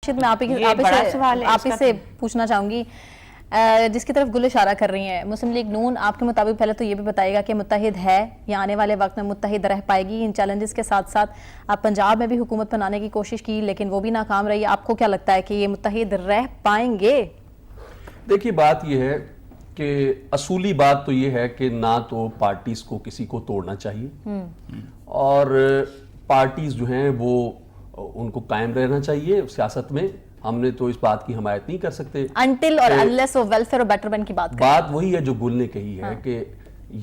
راشد میں آپ ہی سے پوچھنا چاہوں گی، جس کی طرف گل اشارہ کر رہی ہیں، مسلم لیگ نون آپ کے مطابق پہلے تو یہ بھی بتائے گا کہ متحد ہے یا آنے والے وقت میں متحد رہ پائے گی؟ ان چیلنجز کے ساتھ ساتھ آپ پنجاب میں بھی حکومت بنانے کی کوشش کی لیکن وہ بھی ناکام رہی، آپ کو کیا لگتا ہے کہ یہ متحد رہ پائیں گے؟ دیکھیے بات یہ ہے کہ اصولی بات تو یہ ہے کہ نہ تو پارٹیز کو کسی کو توڑنا چاہیے اور پارٹیز جو ہیں وہ ان کو قائم رہنا چاہیے سیاست میں. ہم نے تو اس بات کی حمایت نہیں کر سکتے انٹل اور انلیس اور ویلفیئر اور بیٹرمنٹ کی بات وہی ہے جو گل نے کہی ہے کہ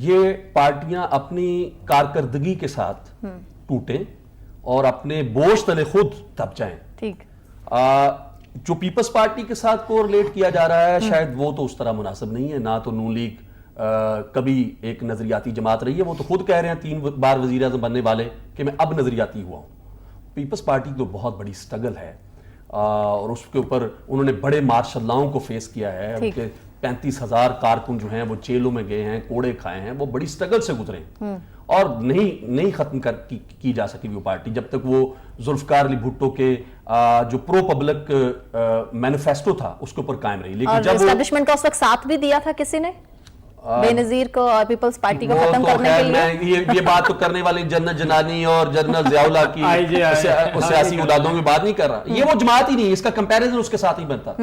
یہ پارٹیاں اپنی کارکردگی کے ساتھ ٹوٹیں اور اپنے بوجھ تلے خود دب جائیں. ٹھیک جو پیپلز پارٹی کے ساتھ کو ریلیٹ کیا جا رہا ہے شاید وہ تو اس طرح مناسب نہیں ہے. نہ تو نون لیگ کبھی ایک نظریاتی جماعت رہی ہے، وہ تو خود کہہ رہے ہیں 3 بار وزیر اعظم بننے والے کہ میں اب نظریاتی ہوا ہوں. پیپلز پارٹی تو بہت بڑی سٹرگل ہے اور اس کے اوپر انہوں نے بڑے مارشل لاؤں کو فیس کیا ہے. ان کے 35,000 کارکن جو ہیں وہ جیلوں میں گئے ہیں، کوڑے کھائے ہیں، وہ بڑی سٹرگل سے گزرے اور نہیں ختم کی جا سکی وہ پارٹی جب تک وہ ذوالفقار علی بھٹو کے جو پرو پبلک مینیفیسٹو تھا اس کے اوپر قائم رہی. لیکن جب اسٹیبلشمنٹ کا اس وقت ساتھ بھی دیا تھا کسی نے بے نظیر کو اور پیپلز پارٹی کو ختم کرنے کے لیے. یہ بات تو کرنے والے جنرل جنانی اور جنرل ضیاء اللہ کی سیاسی اولادوں کی بات نہیں کر رہا. یہ وہ جماعت ہی نہیں، اس کا کمپیریزن اس کے ساتھ ہی بنتا.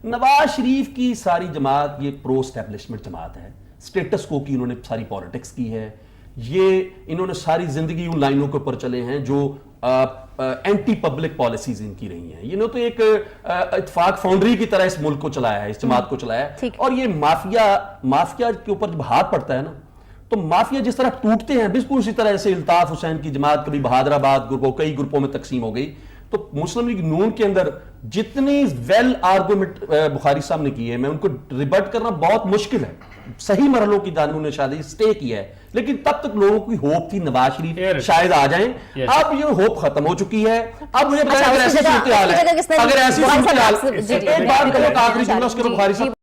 نواز شریف کی ساری جماعت یہ پرو اسٹیبلشمنٹ جماعت ہے، اسٹیٹس کو کی انہوں نے ساری پالیٹکس کی ہے. یہ انہوں نے ساری زندگی ان لائنوں کے اوپر چلے ہیں جو اینٹی پبلک پالیسیز ان کی رہی ہیں. تو ایک اتفاق فاؤنڈری کی طرح اس ملک کو چلایا ہے، اس جماعت کو چلایا ہے. اور یہ مافیا کے اوپر جب ہاتھ پڑتا ہے نا تو مافیا جس طرح ٹوٹتے ہیں بالکل اسی طرح سے الطاف حسین کی جماعت کبھی بہادر آباد کئی گروپوں میں تقسیم ہو گئی. تو مسلم لیگ نون کے اندر جتنی ویل آرگومنٹ بخاری صاحب نے کی ہے میں ان کو ریبٹ کرنا بہت مشکل ہے. صحیح مرحلوں کی انہوں نے شاید اسٹے کیا ہے لیکن تب تک لوگوں کی ہوپ تھی نواز شریف شاید آ جائیں. اب یہ ہوپ ختم ہو چکی ہے. اب مجھے بتائیں اگر ایسی صورتحال ہے، اگر ایسی صورتحال ایک بات کرو آخری جملہ اس کے بعد بخاری صاحب